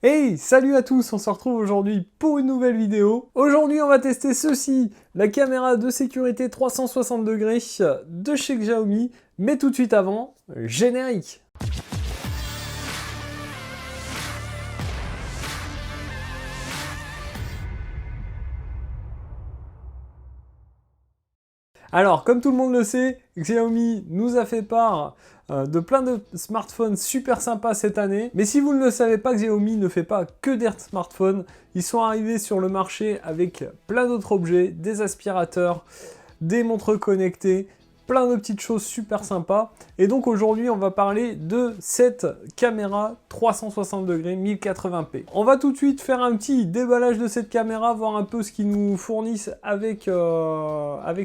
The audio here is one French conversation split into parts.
Hey, salut à tous, on se retrouve aujourd'hui pour une nouvelle vidéo. Aujourd'hui, on va tester ceci, la caméra de sécurité 360 degrés de chez Xiaomi. Mais tout de suite avant, générique. Alors, comme tout le monde le sait, Xiaomi nous a fait part de plein de smartphones super sympas cette année. Mais si vous ne le savez pas, Xiaomi ne fait pas que des smartphones. Ils sont arrivés sur le marché avec plein d'autres objets, des aspirateurs, des montres connectées, plein de petites choses super sympas. Et donc aujourd'hui, on va parler de cette caméra 360 degrés 1080p. On va tout de suite faire un petit déballage de cette caméra, voir un peu ce qu'ils nous fournissent avec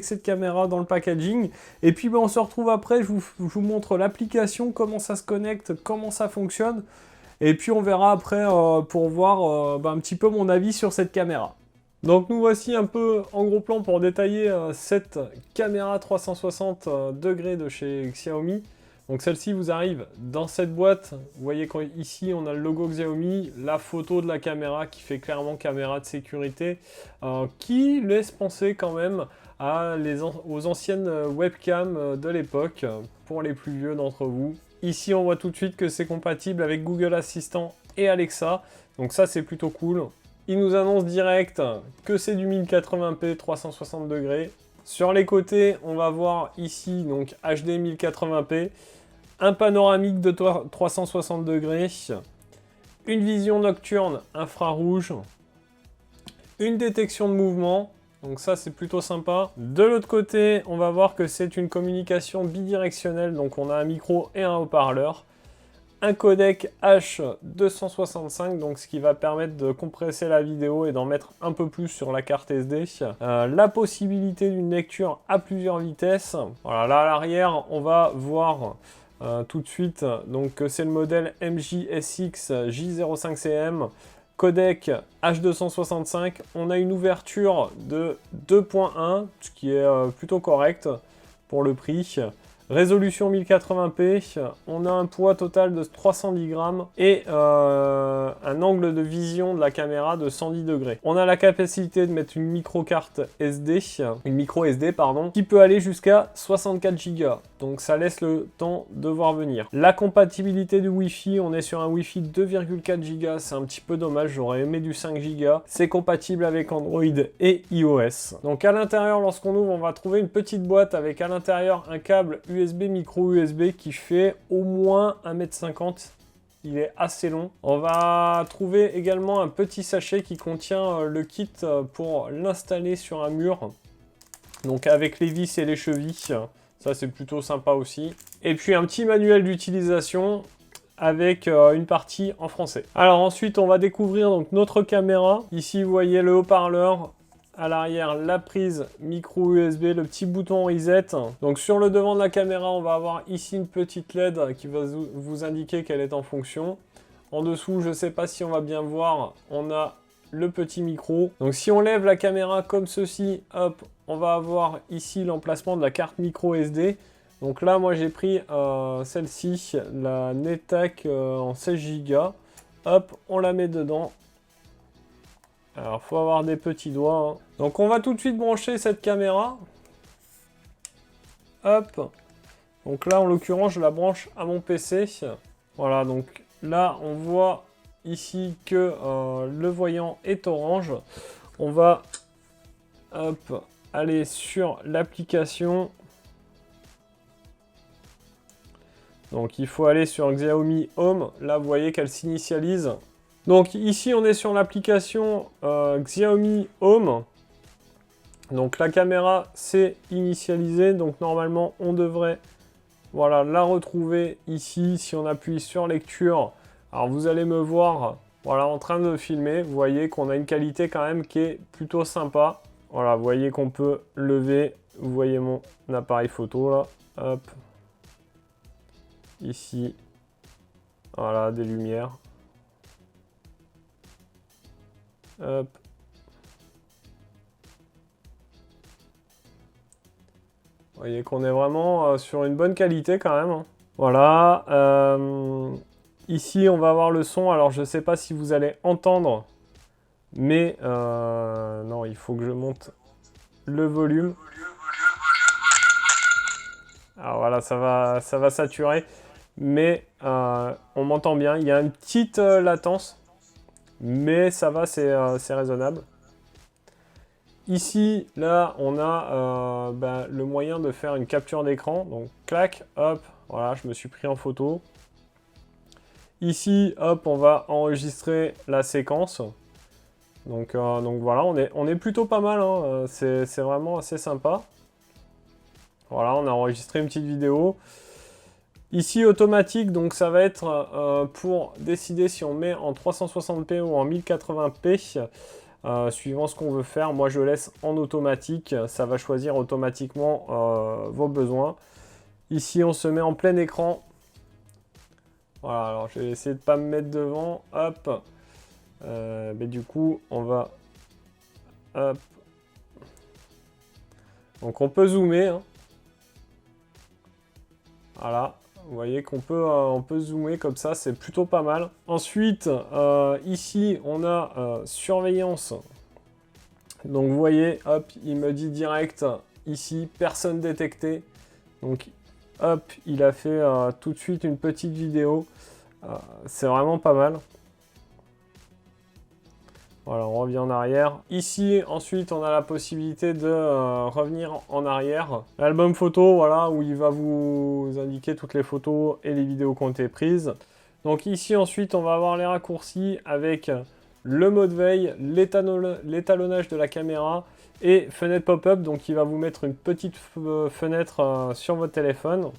cette caméra dans le packaging. Et puis on se retrouve après, je vous montre l'application, comment ça se connecte, comment ça fonctionne. Et puis on verra après pour voir un petit peu mon avis sur cette caméra. Donc nous voici un peu en gros plan pour détailler cette caméra 360 degrés de chez Xiaomi. Donc celle-ci vous arrive dans cette boîte. Vous voyez qu'ici on a le logo Xiaomi, la photo de la caméra qui fait clairement caméra de sécurité, qui laisse penser quand même aux anciennes webcams de l'époque, pour les plus vieux d'entre vous. Ici on voit tout de suite que c'est compatible avec Google Assistant et Alexa, donc ça c'est plutôt cool. Il nous annonce direct que c'est du 1080p 360 degrés. Sur les côtés, on va voir ici donc HD 1080p, un panoramique de 360 degrés, une vision nocturne infrarouge, une détection de mouvement, donc ça c'est plutôt sympa. De l'autre côté, on va voir que c'est une communication bidirectionnelle, donc on a un micro et un haut-parleur. Un codec H265, donc ce qui va permettre de compresser la vidéo et d'en mettre un peu plus sur la carte SD. La possibilité d'une lecture à plusieurs vitesses. Voilà, là à l'arrière, on va voir tout de suite donc que c'est le modèle MJ-SX J05CM. Codec H265. On a une ouverture de 2.1, ce qui est plutôt correct pour le prix. Résolution 1080p, on a un poids total de 310 grammes et un angle de vision de la caméra de 110 degrés. On a la capacité de mettre une micro SD, qui peut aller jusqu'à 64 Go. Donc ça laisse le temps de voir venir. La compatibilité du Wi-Fi, on est sur un Wi-Fi 2,4 Go, c'est un petit peu dommage, j'aurais aimé du 5 Go. C'est compatible avec Android et iOS. Donc à l'intérieur, lorsqu'on ouvre, on va trouver une petite boîte avec à l'intérieur un câble USB, micro USB qui fait au moins 1,50 m. Il est assez long. On va trouver également un petit sachet qui contient le kit pour l'installer sur un mur. Donc avec les vis et les chevilles. Ça c'est plutôt sympa aussi. Et puis un petit manuel d'utilisation avec une partie en français. Alors ensuite on va découvrir donc notre caméra. Ici vous voyez le haut-parleur. À l'arrière, la prise micro USB, le petit bouton reset. Donc sur le devant de la caméra, on va avoir ici une petite LED qui va vous indiquer qu'elle est en fonction. En dessous, je ne sais pas si on va bien voir, on a le petit micro. Donc si on lève la caméra comme ceci, hop, on va avoir ici l'emplacement de la carte micro SD. Donc là, moi j'ai pris celle-ci, la NetAC en 16 Go. Hop, on la met dedans. Alors, faut avoir des petits doigts. Hein. Donc, on va tout de suite brancher cette caméra. Hop. Donc là, en l'occurrence, je la branche à mon PC. Voilà, donc là, on voit ici que le voyant est orange. On va hop, aller sur l'application. Donc, il faut aller sur Xiaomi Home. Là, vous voyez qu'elle s'initialise. Donc ici on est sur l'application Xiaomi Home. Donc la caméra s'est initialisée. Donc normalement on devrait la retrouver ici. Si on appuie sur lecture, alors vous allez me voir en train de filmer. Vous voyez qu'on a une qualité quand même qui est plutôt sympa. Voilà, vous voyez qu'on peut lever. Vous voyez mon appareil photo là. Hop. Ici. Voilà, des lumières. Hop. Vous voyez qu'on est vraiment sur une bonne qualité quand même. Hein. Voilà. Ici, on va avoir le son. Alors, je ne sais pas si vous allez entendre, mais non, il faut que je monte le volume. Alors voilà, ça va saturer, mais on m'entend bien. Il y a une petite latence, mais ça va, c'est raisonnable. Ici, là, on a le moyen de faire une capture d'écran. Donc, clac, hop, voilà, je me suis pris en photo. Ici, hop, on va enregistrer la séquence. Donc voilà, on est plutôt pas mal, hein. C'est vraiment assez sympa. Voilà, on a enregistré une petite vidéo. Ici, automatique, donc ça va être pour décider si on met en 360p ou en 1080p, suivant ce qu'on veut faire. Moi, je laisse en automatique. Ça va choisir automatiquement vos besoins. Ici, on se met en plein écran. Voilà, alors je vais essayer de ne pas me mettre devant. Hop. Mais du coup, on va... Hop. Donc, on peut zoomer, hein. Voilà. Vous voyez qu'on peut, on peut zoomer comme ça, c'est plutôt pas mal. Ensuite, ici, on a surveillance. Donc, vous voyez, hop, il me dit direct, ici, personne détectée. Donc, hop, il a fait tout de suite une petite vidéo. C'est vraiment pas mal. Voilà, on revient en arrière. Ici, ensuite, on a la possibilité de revenir en arrière. L'album photo, voilà, où il va vous indiquer toutes les photos et les vidéos qui ont été prises. Donc ici, ensuite, on va avoir les raccourcis avec le mode veille, l'étalonnage de la caméra et fenêtre pop-up. Donc, il va vous mettre une petite fenêtre sur votre téléphone.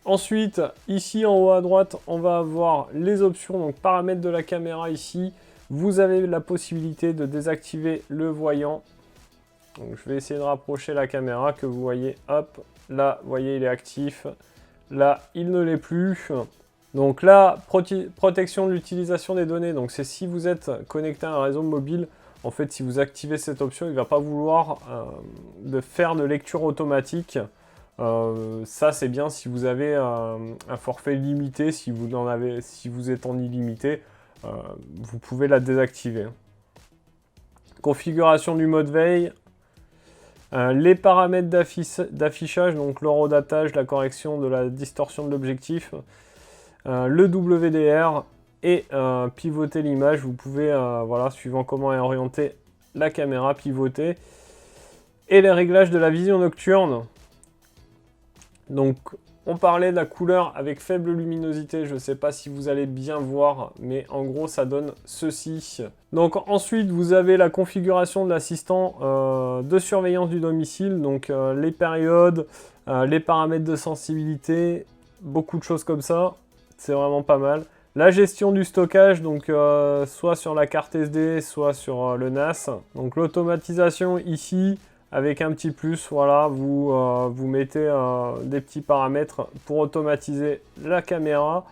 Ensuite, ici en haut à droite, on va avoir les options, donc paramètres de la caméra ici. Vous avez la possibilité de désactiver le voyant. Donc, je vais essayer de rapprocher la caméra que vous voyez. Hop, là, vous voyez, il est actif. Là, il ne l'est plus. Donc là, protection de l'utilisation des données. Donc c'est si vous êtes connecté à un réseau mobile, en fait, si vous activez cette option, il ne va pas vouloir de faire de lecture automatique. Ça, c'est bien si vous avez un forfait limité. Si vous êtes en illimité, vous pouvez la désactiver. Configuration du mode veille. Les paramètres d'affichage, donc l'horodatage, la correction de la distorsion de l'objectif, le WDR et pivoter l'image. Vous pouvez, voilà, suivant comment est orientée la caméra, pivoter. Et les réglages de la vision nocturne. Donc, on parlait de la couleur avec faible luminosité. Je ne sais pas si vous allez bien voir, mais en gros, ça donne ceci. Donc, ensuite, vous avez la configuration de l'assistant de surveillance du domicile. Donc, les périodes, les paramètres de sensibilité, beaucoup de choses comme ça. C'est vraiment pas mal. La gestion du stockage, donc soit sur la carte SD, soit sur le NAS. Donc, l'automatisation ici. Avec un petit plus, voilà, vous mettez des petits paramètres pour automatiser la caméra.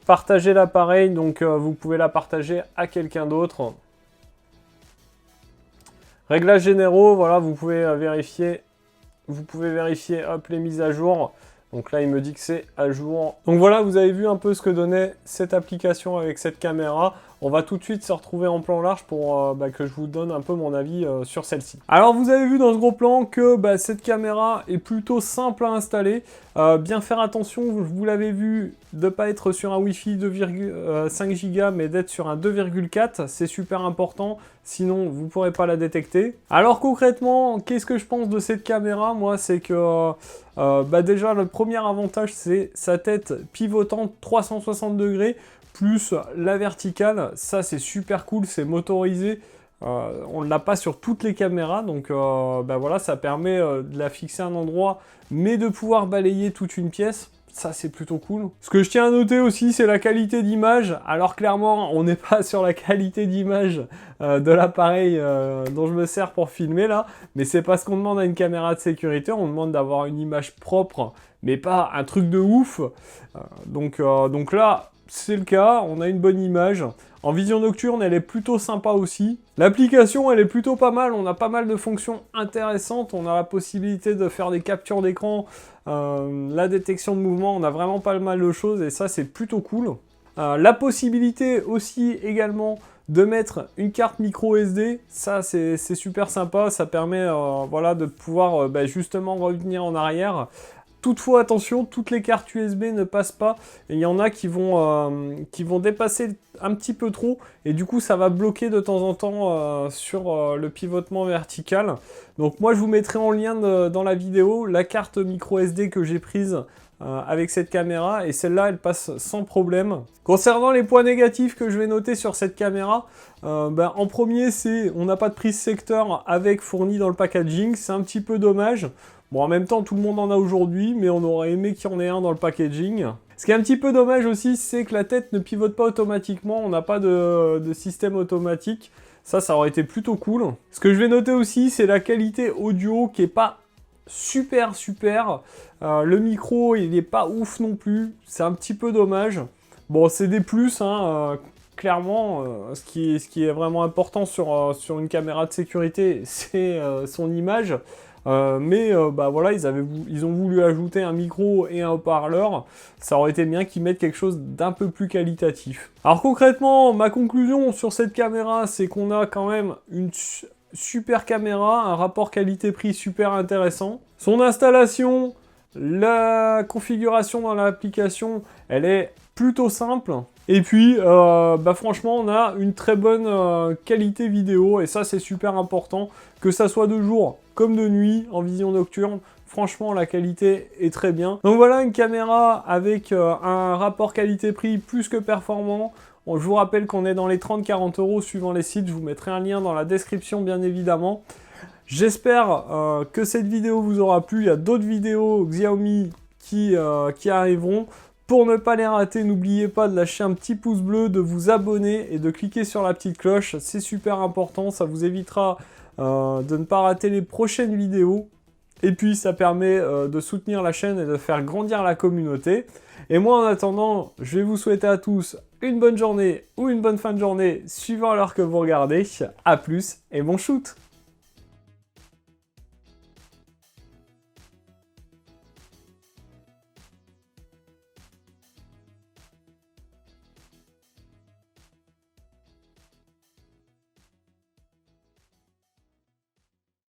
Partager l'appareil, donc vous pouvez la partager à quelqu'un d'autre. Réglages généraux, voilà, vous pouvez vérifier hop, les mises à jour. Donc là, il me dit que c'est à jour. Donc voilà, vous avez vu un peu ce que donnait cette application avec cette caméra. On va tout de suite se retrouver en plan large pour que je vous donne un peu mon avis sur celle-ci. Alors, vous avez vu dans ce gros plan que cette caméra est plutôt simple à installer. Bien faire attention, vous l'avez vu, de ne pas être sur un Wi-Fi 2,5 Go, mais d'être sur un 2,4. C'est super important, sinon vous ne pourrez pas la détecter. Alors concrètement, qu'est-ce que je pense de cette caméra? Moi, c'est que déjà, le premier avantage, c'est sa tête pivotante 360 degrés. Plus la verticale, ça c'est super cool, c'est motorisé, on ne l'a pas sur toutes les caméras, donc voilà, ça permet de la fixer à un endroit, mais de pouvoir balayer toute une pièce, ça c'est plutôt cool. Ce que je tiens à noter aussi, c'est la qualité d'image. Alors clairement, on n'est pas sur la qualité d'image de l'appareil dont je me sers pour filmer là, mais c'est parce qu'on demande à une caméra de sécurité, on demande d'avoir une image propre, mais pas un truc de ouf. Donc là, c'est le cas, on a une bonne image. En vision nocturne, elle est plutôt sympa aussi. L'application, elle est plutôt pas mal. On a pas mal de fonctions intéressantes. On a la possibilité de faire des captures d'écran, la détection de mouvement. On a vraiment pas mal de choses et ça, c'est plutôt cool. La possibilité aussi également de mettre une carte micro SD, ça c'est super sympa, ça permet voilà, de pouvoir justement revenir en arrière. Toutefois, attention, toutes les cartes USB ne passent pas. Et il y en a qui vont dépasser un petit peu trop. Et du coup, ça va bloquer de temps en temps sur le pivotement vertical. Donc moi, je vous mettrai en lien dans la vidéo la carte micro SD que j'ai prise avec cette caméra. Et celle-là, elle passe sans problème. Concernant les points négatifs que je vais noter sur cette caméra, en premier, c'est on n'a pas de prise secteur avec fourni dans le packaging. C'est un petit peu dommage. Bon, en même temps, tout le monde en a aujourd'hui, mais on aurait aimé qu'il y en ait un dans le packaging. Ce qui est un petit peu dommage aussi, c'est que la tête ne pivote pas automatiquement. On n'a pas de système automatique. Ça aurait été plutôt cool. Ce que je vais noter aussi, c'est la qualité audio qui est pas super. Le micro, il n'est pas ouf non plus. C'est un petit peu dommage. Bon, c'est des plus, hein. Clairement, ce qui est vraiment important sur une caméra de sécurité, c'est son image. Voilà, ils ont voulu ajouter un micro et un haut-parleur. Ça aurait été bien qu'ils mettent quelque chose d'un peu plus qualitatif. Alors concrètement, ma conclusion sur cette caméra, c'est qu'on a quand même une super caméra, un rapport qualité-prix super intéressant. Son installation, la configuration dans l'application, elle est plutôt simple. Et puis, franchement, on a une très bonne qualité vidéo, et ça, c'est super important, que ça soit de jour comme de nuit, en vision nocturne. Franchement, la qualité est très bien. Donc voilà, une caméra avec un rapport qualité-prix plus que performant. Je vous rappelle qu'on est dans les 30-40 € suivant les sites. Je vous mettrai un lien dans la description, bien évidemment. J'espère que cette vidéo vous aura plu. Il y a d'autres vidéos Xiaomi qui arriveront. Pour ne pas les rater, n'oubliez pas de lâcher un petit pouce bleu, de vous abonner et de cliquer sur la petite cloche. C'est super important, ça vous évitera de ne pas rater les prochaines vidéos. Et puis ça permet de soutenir la chaîne et de faire grandir la communauté. Et moi en attendant, je vais vous souhaiter à tous une bonne journée ou une bonne fin de journée, suivant l'heure que vous regardez. A plus et bon shoot!